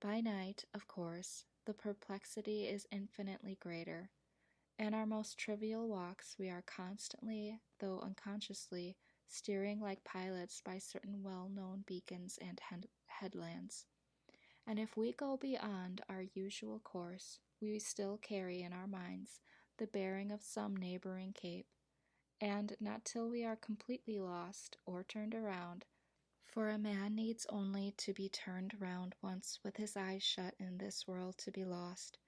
By night, of course, the perplexity is infinitely greater. In our most trivial walks we are constantly, though unconsciously, steering like pilots by certain well-known beacons and headlands. And if we go beyond our usual course, we still carry in our minds the bearing of some neighboring cape, and not till we are completely lost or turned around, for a man needs only to be turned round once with his eyes shut in this world to be lost,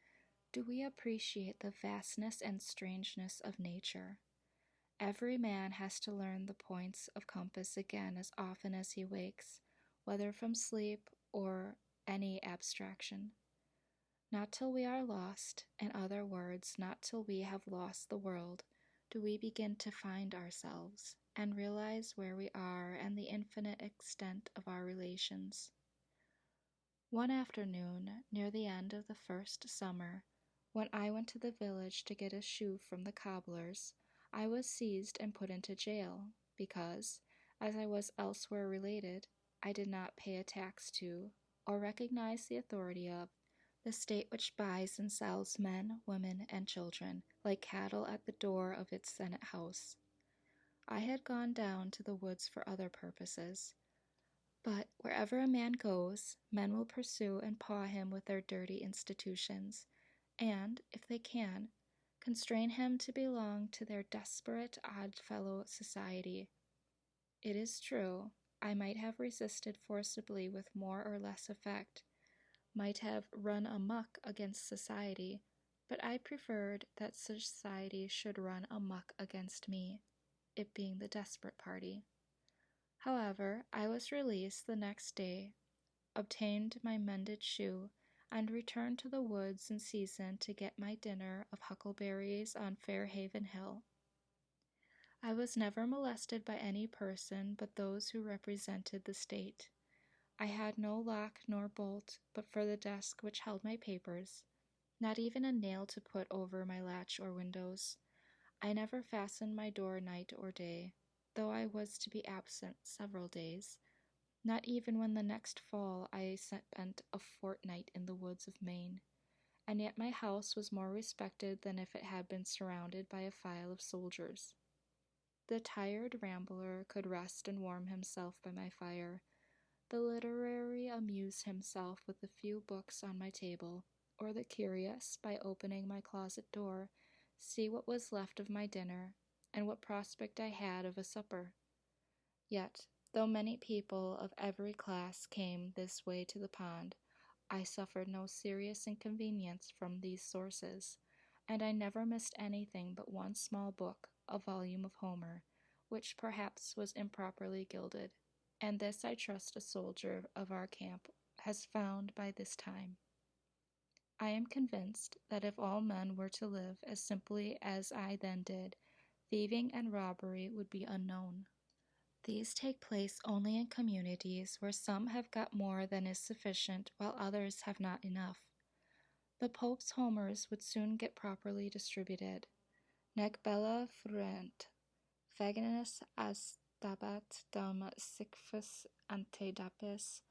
do we appreciate the vastness and strangeness of nature. Every man has to learn the points of compass again as often as he wakes, whether from sleep or any abstraction. Not till we are lost, in other words, not till we have lost the world, do we begin to find ourselves, and realize where we are and the infinite extent of our relations. One afternoon, near the end of the first summer, when I went to the village to get a shoe from the cobbler's, I was seized and put into jail, because, as I was elsewhere related, I did not pay a tax to, or recognize the authority of, the state which buys and sells men, women, and children, like cattle at the door of its senate house. I had gone down to the woods for other purposes, but wherever a man goes, men will pursue and paw him with their dirty institutions, and, if they can, constrain him to belong to their desperate odd-fellow society. It is true, I might have resisted forcibly with more or less effect, might have run amuck against society, but I preferred that society should run amuck against me, it being the desperate party. However, I was released the next day, obtained my mended shoe, and returned to the woods in season to get my dinner of huckleberries on Fairhaven Hill. I was never molested by any person but those who represented the state. I had no lock nor bolt but for the desk which held my papers, not even a nail to put over my latch or windows. I never fastened my door night or day, though I was to be absent several days, not even when the next fall I spent a fortnight in the woods of Maine, and yet my house was more respected than if it had been surrounded by a file of soldiers. The tired rambler could rest and warm himself by my fire. The literary amuse himself with the few books on my table, or the curious, by opening my closet door, see what was left of my dinner, and what prospect I had of a supper. Yet, though many people of every class came this way to the pond, I suffered no serious inconvenience from these sources, and I never missed anything but one small book, a volume of Homer, which perhaps was improperly gilded, and this I trust a soldier of our camp has found by this time. I am convinced that if all men were to live as simply as I then did, thieving and robbery would be unknown. These take place only in communities where some have got more than is sufficient while others have not enough. The Pope's Homers would soon get properly distributed. Nec bella fuerent, faginus astabat dum siccus ante dapis,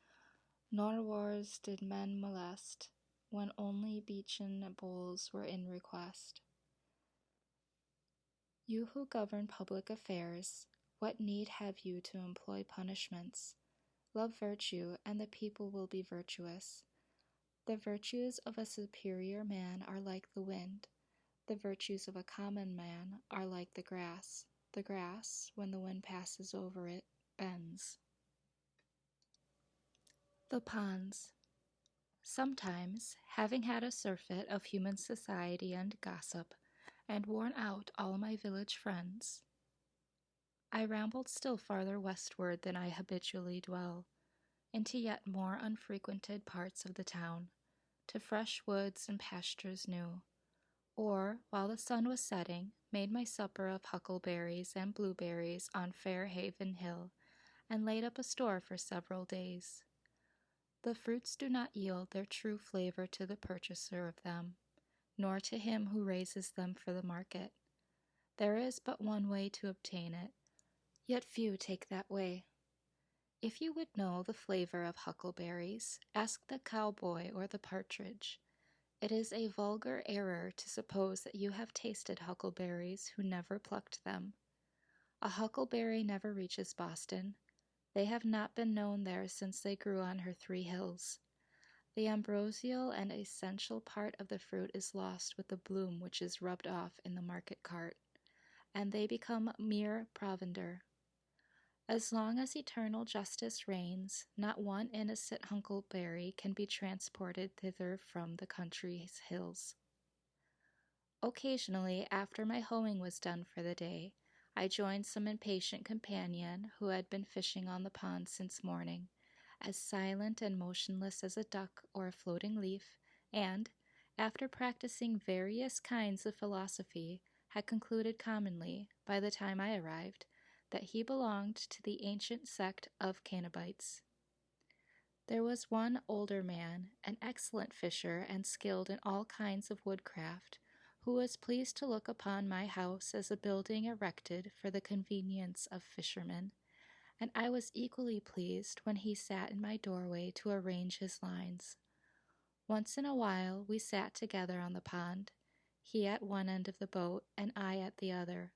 nor wars did men molest, when only beechen bowls were in request. You who govern public affairs, what need have you to employ punishments? Love virtue, and the people will be virtuous. The virtues of a superior man are like the wind. The virtues of a common man are like the grass. The grass, when the wind passes over it, bends. The ponds. Sometimes, having had a surfeit of human society and gossip, and worn out all my village friends, I rambled still farther westward than I habitually dwell, into yet more unfrequented parts of the town, to fresh woods and pastures new, or, while the sun was setting, made my supper of huckleberries and blueberries on Fairhaven Hill, and laid up a store for several days. The fruits do not yield their true flavor to the purchaser of them, nor to him who raises them for the market. There is but one way to obtain it, yet few take that way. If you would know the flavor of huckleberries, ask the cowboy or the partridge. It is a vulgar error to suppose that you have tasted huckleberries who never plucked them. A huckleberry never reaches Boston. They have not been known there since they grew on her 3 hills. The ambrosial and essential part of the fruit is lost with the bloom which is rubbed off in the market cart, and they become mere provender. As long as eternal justice reigns, not one innocent huckleberry can be transported thither from the country's hills. Occasionally, after my hoeing was done for the day, I joined some impatient companion who had been fishing on the pond since morning, as silent and motionless as a duck or a floating leaf, and, after practicing various kinds of philosophy, had concluded commonly, by the time I arrived, that he belonged to the ancient sect of Canabites. There was one older man, an excellent fisher and skilled in all kinds of woodcraft, who was pleased to look upon my house as a building erected for the convenience of fishermen, and I was equally pleased when he sat in my doorway to arrange his lines. Once in a while we sat together on the pond, he at one end of the boat and I at the other,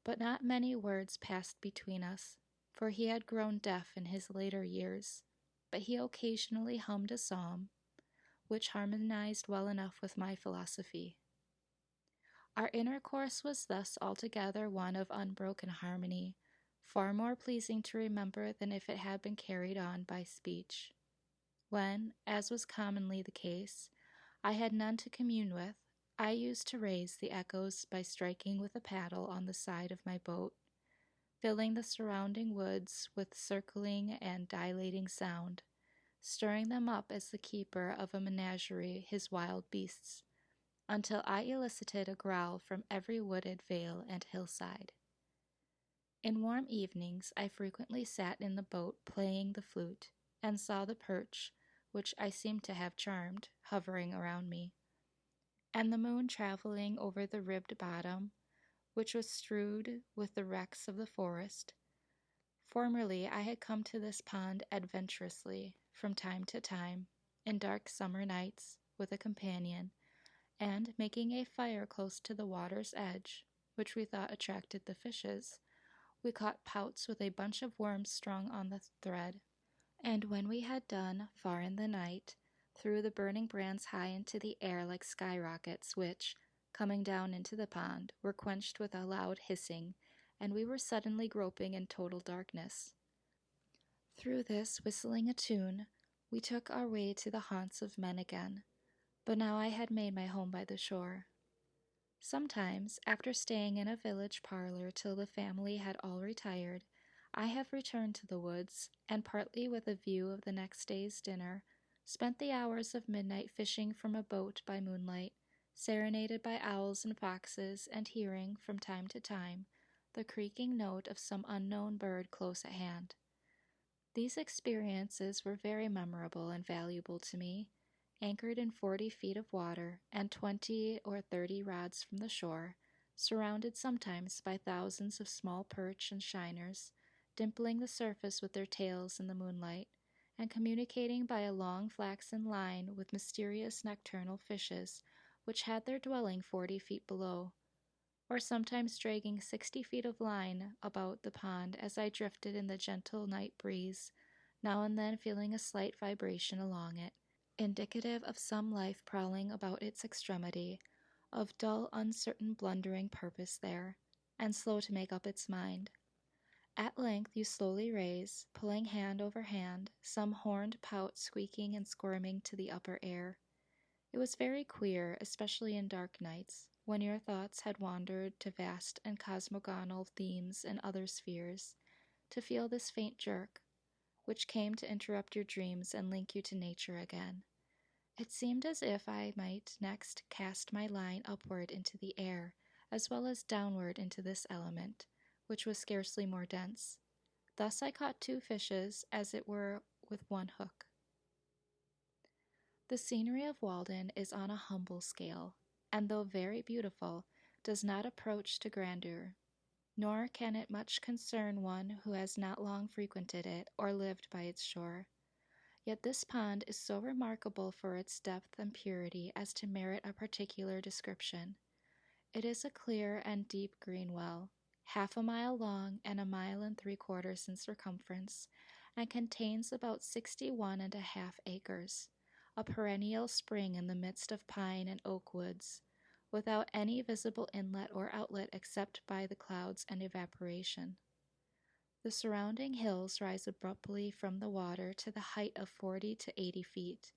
but not many words passed between us, for he had grown deaf in his later years, but he occasionally hummed a psalm, which harmonized well enough with my philosophy. Our intercourse was thus altogether one of unbroken harmony, far more pleasing to remember than if it had been carried on by speech. When, as was commonly the case, I had none to commune with, I used to raise the echoes by striking with a paddle on the side of my boat, filling the surrounding woods with circling and dilating sound, stirring them up as the keeper of a menagerie his wild beasts, until I elicited a growl from every wooded vale and hillside. In warm evenings I frequently sat in the boat playing the flute, and saw the perch, which I seemed to have charmed, hovering around me, and the moon traveling over the ribbed bottom, which was strewed with the wrecks of the forest. Formerly I had come to this pond adventurously, from time to time, in dark summer nights, with a companion, and, making a fire close to the water's edge, which we thought attracted the fishes, we caught pouts with a bunch of worms strung on the thread, and when we had done, far in the night, threw the burning brands high into the air like skyrockets, which, coming down into the pond, were quenched with a loud hissing, and we were suddenly groping in total darkness. Through this, whistling a tune, we took our way to the haunts of men again, but now I had made my home by the shore. Sometimes, after staying in a village parlor till the family had all retired, I have returned to the woods, and partly with a view of the next day's dinner, spent the hours of midnight fishing from a boat by moonlight, serenaded by owls and foxes, and hearing, from time to time, the creaking note of some unknown bird close at hand. These experiences were very memorable and valuable to me, anchored in 40 feet of water, and 20 or 30 rods from the shore, surrounded sometimes by thousands of small perch and shiners, dimpling the surface with their tails in the moonlight, and communicating by a long flaxen line with mysterious nocturnal fishes, which had their dwelling 40 feet below, or sometimes dragging 60 feet of line about the pond as I drifted in the gentle night breeze, now and then feeling a slight vibration along it, indicative of some life prowling about its extremity, of dull, uncertain, blundering purpose there, and slow to make up its mind. At length you slowly raise, pulling hand over hand, some horned pout squeaking and squirming to the upper air. It was very queer, especially in dark nights, when your thoughts had wandered to vast and cosmogonal themes and other spheres, to feel this faint jerk, which came to interrupt your dreams and link you to nature again. It seemed as if I might next cast my line upward into the air, as well as downward into this element, which was scarcely more dense. Thus I caught 2 fishes, as it were, with one hook. The scenery of Walden is on a humble scale, and though very beautiful, does not approach to grandeur. nor can it much concern one who has not long frequented it or lived by its shore. Yet this pond is so remarkable for its depth and purity as to merit a particular description. It is a clear and deep green well, 1/2 mile long and 1.75 miles in circumference, and contains about 61½ acres, a perennial spring in the midst of pine and oak woods, without any visible inlet or outlet except by the clouds and evaporation. The surrounding hills rise abruptly from the water to the height of 40 to 80 feet,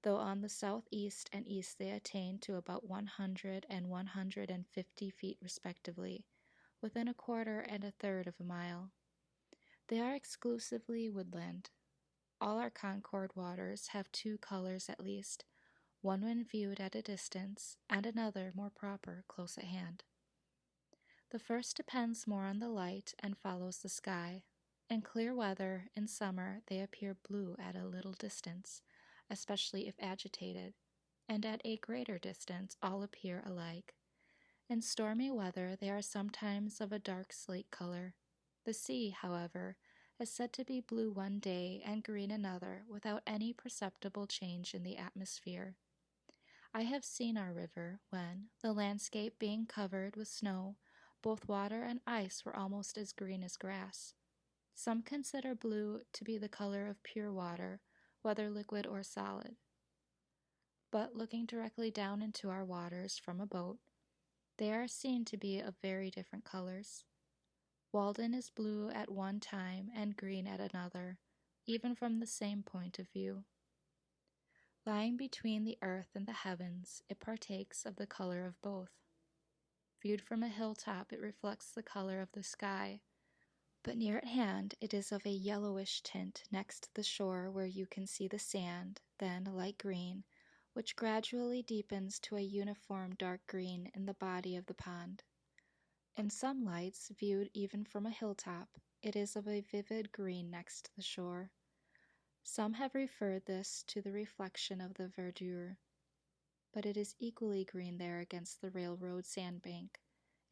though on the southeast and east they attain to about 100 and 150 feet respectively, within 1/4 and 1/3 of a mile. They are exclusively woodland. All our Concord waters have 2 colors at least, one when viewed at a distance, and another more proper close at hand. The first depends more on the light and follows the sky. In clear weather, in summer, they appear blue at a little distance, especially if agitated, and at a greater distance all appear alike. In stormy weather they are sometimes of a dark slate color. The sea, however, is said to be blue one day and green another without any perceptible change in the atmosphere. I have seen our river when, the landscape being covered with snow, both water and ice were almost as green as grass. Some consider blue to be the color of pure water, whether liquid or solid. But looking directly down into our waters from a boat, they are seen to be of very different colors. Walden is blue at one time and green at another, even from the same point of view. Lying between the earth and the heavens, it partakes of the color of both. Viewed from a hilltop, it reflects the color of the sky, but near at hand it is of a yellowish tint next the shore where you can see the sand, then light green, which gradually deepens to a uniform dark green in the body of the pond. In some lights, viewed even from a hilltop, it is of a vivid green next the shore. Some have referred this to the reflection of the verdure, but it is equally green there against the railroad sandbank,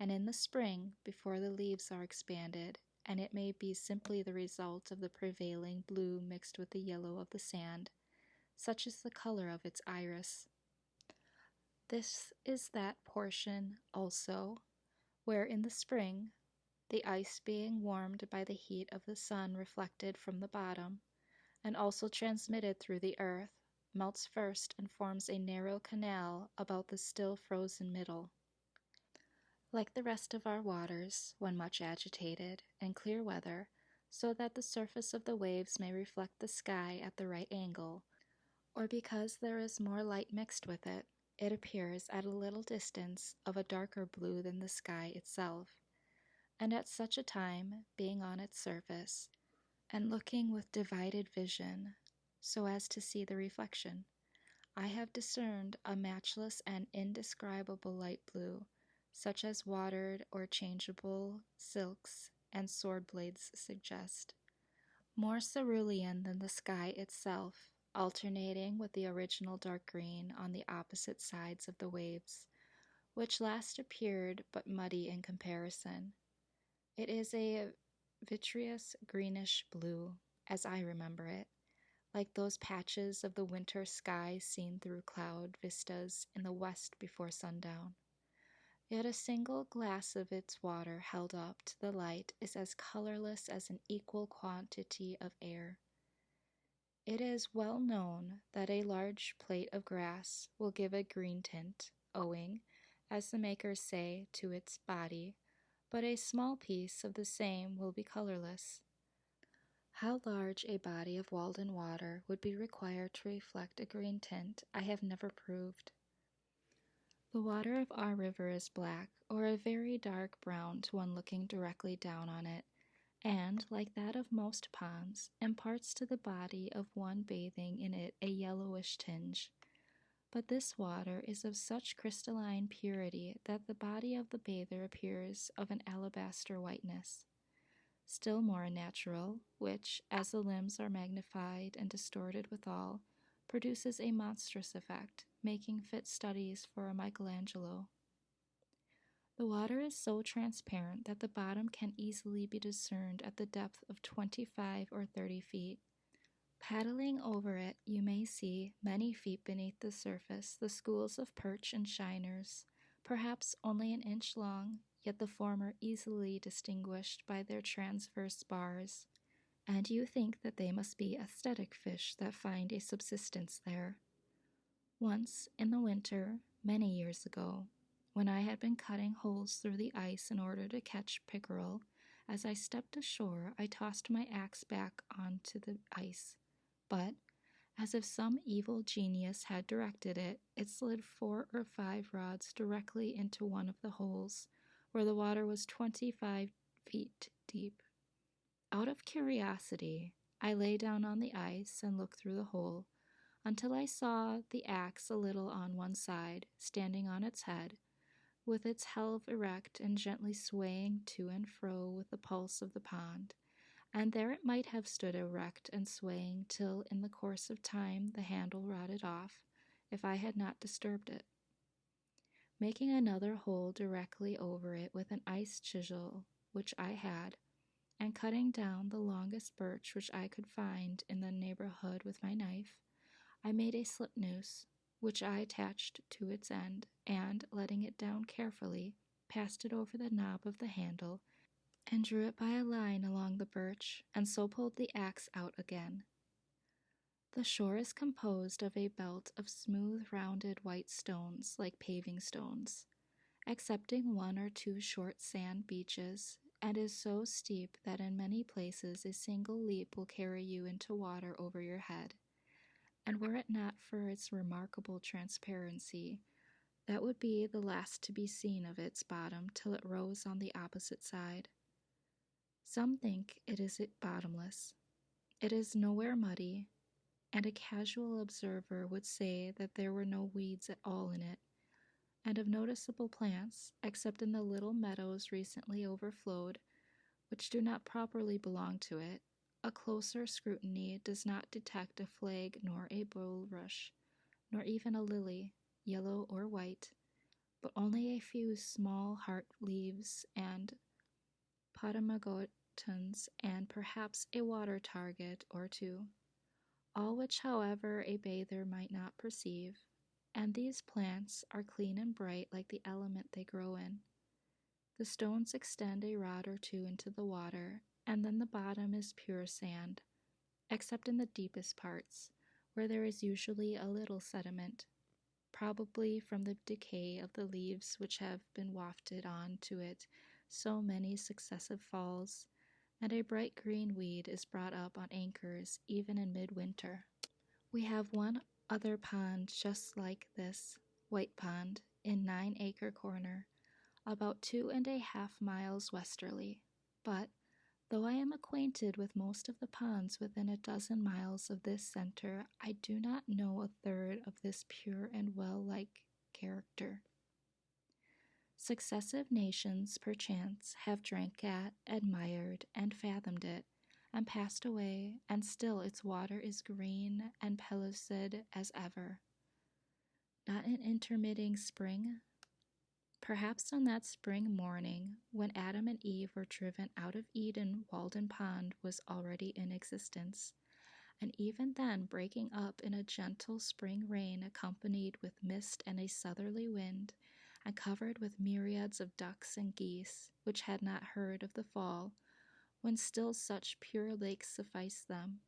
and in the spring, before the leaves are expanded, and it may be simply the result of the prevailing blue mixed with the yellow of the sand, such is the color of its iris. This is that portion, also, where in the spring, the ice being warmed by the heat of the sun reflected from the bottom, and also transmitted through the earth, melts first and forms a narrow canal about the still frozen middle. Like the rest of our waters, when much agitated, and clear weather, so that the surface of the waves may reflect the sky at the right angle, or because there is more light mixed with it, it appears at a little distance of a darker blue than the sky itself, and at such a time, being on its surface, and looking with divided vision, so as to see the reflection, I have discerned a matchless and indescribable light blue, such as watered or changeable silks and sword blades suggest, more cerulean than the sky itself, alternating with the original dark green on the opposite sides of the waves, which last appeared but muddy in comparison. It is a vitreous greenish blue, as I remember it, like those patches of the winter sky seen through cloud vistas in the west before sundown. Yet a single glass of its water held up to the light is as colorless as an equal quantity of air. It is well known that a large plate of grass will give a green tint, owing, as the makers say, to its body, but a small piece of the same will be colorless. How large a body of Walden water would be required to reflect a green tint, I have never proved. The water of our river is black, or a very dark brown to one looking directly down on it, and, like that of most ponds, imparts to the body of one bathing in it a yellowish tinge. But this water is of such crystalline purity that the body of the bather appears of an alabaster whiteness. Still more unnatural, which, as the limbs are magnified and distorted withal, produces a monstrous effect, making fit studies for a Michelangelo. The water is so transparent that the bottom can easily be discerned at the depth of 25 or 30 feet. Paddling over it, you may see, many feet beneath the surface, the schools of perch and shiners, perhaps only an inch long, yet the former easily distinguished by their transverse bars, and you think that they must be aesthetic fish that find a subsistence there. Once, in the winter, many years ago, when I had been cutting holes through the ice in order to catch pickerel, as I stepped ashore, I tossed my axe back onto the ice, but, as if some evil genius had directed it, it slid 4 or 5 rods directly into one of the holes, where the water was 25 feet deep. Out of curiosity, I lay down on the ice and looked through the hole, until I saw the axe a little on one side, standing on its head, with its helve erect and gently swaying to and fro with the pulse of the pond. And there it might have stood erect and swaying till in the course of time the handle rotted off, if I had not disturbed it. Making another hole directly over it with an ice chisel which I had, and cutting down the longest birch which I could find in the neighborhood with my knife, I made a slip noose, which I attached to its end, and, letting it down carefully, passed it over the knob of the handle, and drew it by a line along the birch, and so pulled the axe out again. The shore is composed of a belt of smooth, rounded white stones, like paving stones, excepting 1 or 2 short sand beaches, and is so steep that in many places a single leap will carry you into water over your head. And were it not for its remarkable transparency, that would be the last to be seen of its bottom till it rose on the opposite side. Some think it is bottomless. It is nowhere muddy, and a casual observer would say that there were no weeds at all in it, and of noticeable plants, except in the little meadows recently overflowed, which do not properly belong to it. A closer scrutiny does not detect a flag nor a bulrush, nor even a lily, yellow or white, but only a few small heart leaves and potamogotons, and perhaps a water target or 2, all which, however, a bather might not perceive, and these plants are clean and bright like the element they grow in. The stones extend a rod or 2 into the water, and then the bottom is pure sand, except in the deepest parts, where there is usually a little sediment, probably from the decay of the leaves which have been wafted on to it so many successive falls, and a bright green weed is brought up on anchors even in midwinter. We have one other pond just like this, White Pond, in 9 Acre Corner, about 2.5 miles westerly, but, though I am acquainted with most of the ponds within a dozen miles of this center, I do not know a third of this pure and well-like character. Successive nations, perchance, have drank at, admired, and fathomed it, and passed away, and still its water is green and pellucid as ever. Not an intermitting spring? Perhaps on that spring morning, when Adam and Eve were driven out of Eden, Walden Pond was already in existence, and even then breaking up in a gentle spring rain accompanied with mist and a southerly wind, and covered with myriads of ducks and geese, which had not heard of the fall, when still such pure lakes sufficed them.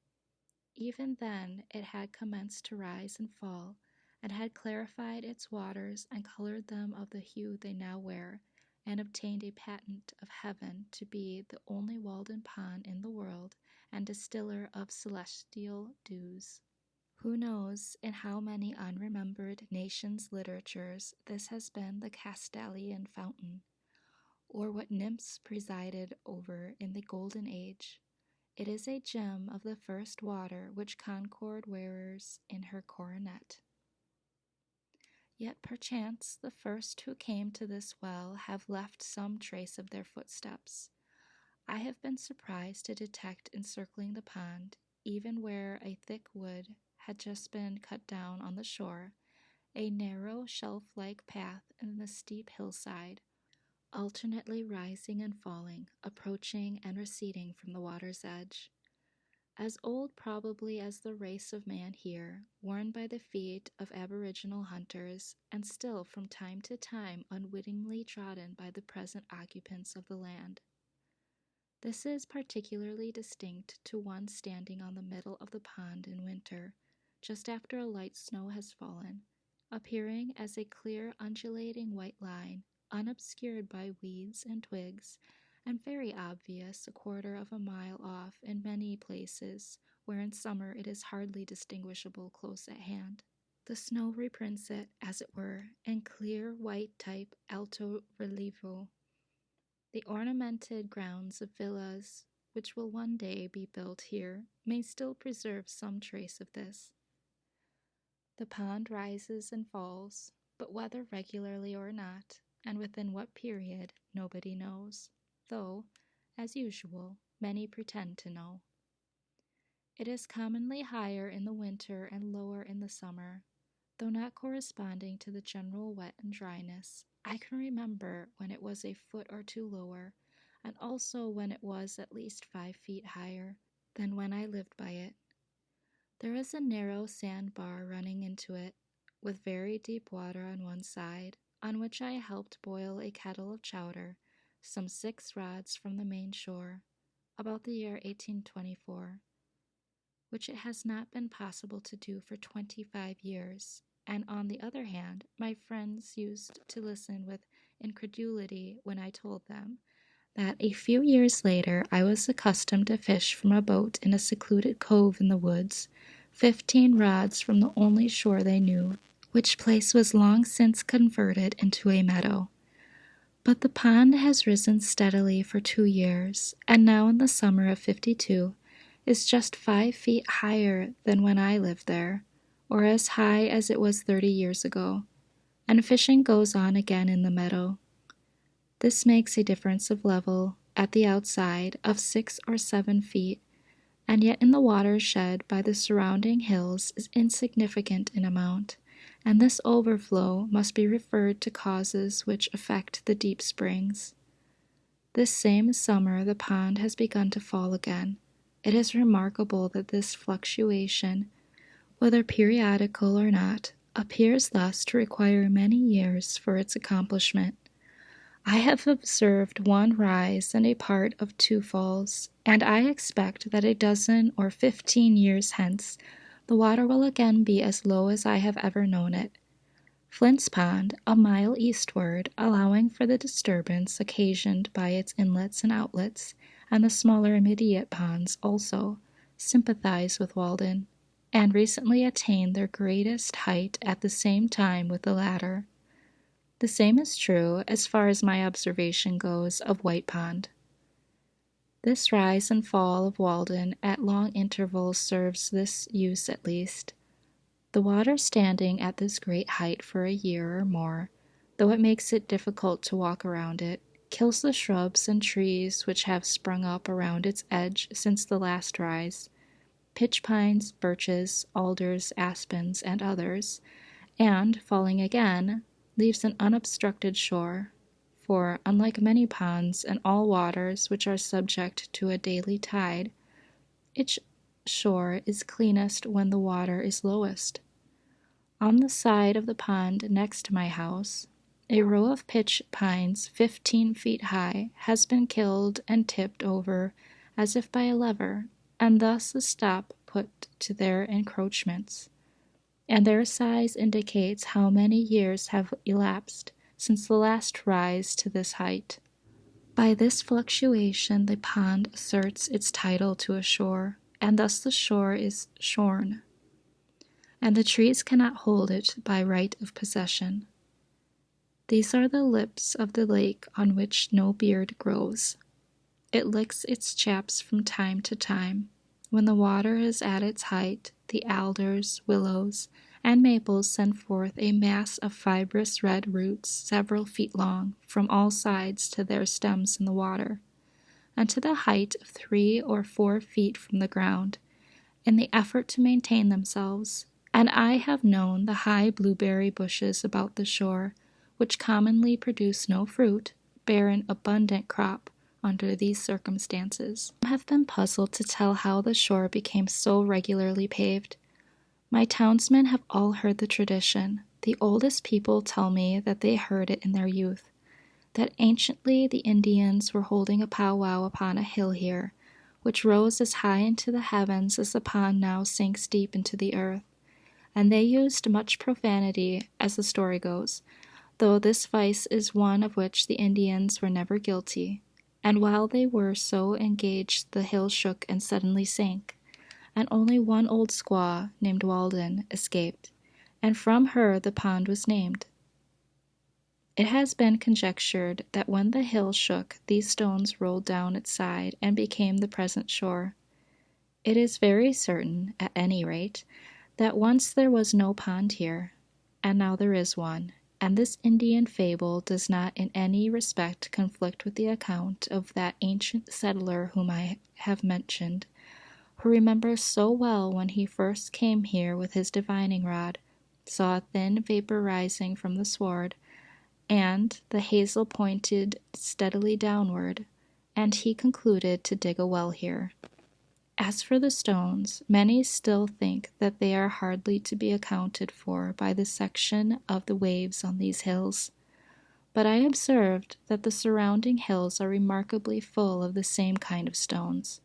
Even then it had commenced to rise and fall, and had clarified its waters and colored them of the hue they now wear, and obtained a patent of heaven to be the only Walden Pond in the world, and distiller of celestial dews. Who knows in how many unremembered nations' literatures this has been the Castalian fountain, or what nymphs presided over in the Golden Age. It is a gem of the first water which Concord wears in her coronet. Yet perchance the first who came to this well have left some trace of their footsteps. I have been surprised to detect encircling the pond, even where a thick wood had just been cut down on the shore, a narrow shelf-like path in the steep hillside, alternately rising and falling, approaching and receding from the water's edge. As old probably as the race of man here, worn by the feet of aboriginal hunters, and still from time to time unwittingly trodden by the present occupants of the land. This is particularly distinct to one standing on the middle of the pond in winter, just after a light snow has fallen, appearing as a clear undulating white line, unobscured by weeds and twigs, and very obvious a quarter of a mile off in many places, where in summer it is hardly distinguishable close at hand. The snow reprints it, as it were, in clear white type alto relievo. The ornamented grounds of villas, which will one day be built here, may still preserve some trace of this. The pond rises and falls, but whether regularly or not, and within what period, nobody knows, though, as usual, many pretend to know. It is commonly higher in the winter and lower in the summer, though not corresponding to the general wet and dryness. I can remember when it was a foot or two lower, and also when it was at least 5 feet higher than when I lived by it. There is a narrow sandbar running into it, with very deep water on one side, on which I helped boil a kettle of chowder, some 6 rods from the main shore, about the year 1824, which it has not been possible to do for 25 years, and on the other hand, my friends used to listen with incredulity when I told them that a few years later I was accustomed to fish from a boat in a secluded cove in the woods, 15 rods from the only shore they knew, which place was long since converted into a meadow. But the pond has risen steadily for 2 years, and now in the summer of '52 is just 5 feet higher than when I lived there, or as high as it was 30 years ago, and fishing goes on again in the meadow. This makes a difference of level, at the outside, of 6 or 7 feet, and yet in the water shed by the surrounding hills is insignificant in amount, and this overflow must be referred to causes which affect the deep springs. This same summer the pond has begun to fall again. It is remarkable that this fluctuation, whether periodical or not, appears thus to require many years for its accomplishment. I have observed one rise and a part of 2 falls, and I expect that a dozen or 15 years hence the water will again be as low as I have ever known it. Flint's Pond, a mile eastward, allowing for the disturbance occasioned by its inlets and outlets, and the smaller immediate ponds also, sympathize with Walden, and recently attained their greatest height at the same time with the latter. The same is true, as far as my observation goes, of White Pond. This rise and fall of Walden at long intervals serves this use at least. The water standing at this great height for a year or more, though it makes it difficult to walk around it, kills the shrubs and trees which have sprung up around its edge since the last rise, pitch pines, birches, alders, aspens, and others, and, falling again, leaves an unobstructed shore, for, unlike many ponds and all waters which are subject to a daily tide, its shore is cleanest when the water is lowest. On the side of the pond next to my house, a row of pitch pines 15 feet high has been killed and tipped over as if by a lever, and thus a stop put to their encroachments, and their size indicates how many years have elapsed since the last rise to this height. By this fluctuation the pond asserts its title to a shore, and thus the shore is shorn, and the trees cannot hold it by right of possession. These are the lips of the lake on which no beard grows. It licks its chaps from time to time. When the water is at its height, the alders, willows, and maples send forth a mass of fibrous red roots several feet long from all sides to their stems in the water, and to the height of 3 or 4 feet from the ground, in the effort to maintain themselves. And I have known the high blueberry bushes about the shore, which commonly produce no fruit, bear an abundant crop under these circumstances. I have been puzzled to tell how the shore became so regularly paved. My townsmen have all heard the tradition. The oldest people tell me that they heard it in their youth, that anciently the Indians were holding a powwow upon a hill here, which rose as high into the heavens as the pond now sinks deep into the earth, and they used much profanity, as the story goes, though this vice is one of which the Indians were never guilty, and while they were so engaged the hill shook and suddenly sank, and only one old squaw, named Walden, escaped, and from her the pond was named. It has been conjectured that when the hill shook these stones rolled down its side and became the present shore. It is very certain, at any rate, that once there was no pond here, and now there is one, and this Indian fable does not in any respect conflict with the account of that ancient settler whom I have mentioned, who remembers so well when he first came here with his divining rod, saw a thin vapor rising from the sward, and the hazel pointed steadily downward, and he concluded to dig a well here. As for the stones, many still think that they are hardly to be accounted for by the section of the waves on these hills, but I observed that the surrounding hills are remarkably full of the same kind of stones.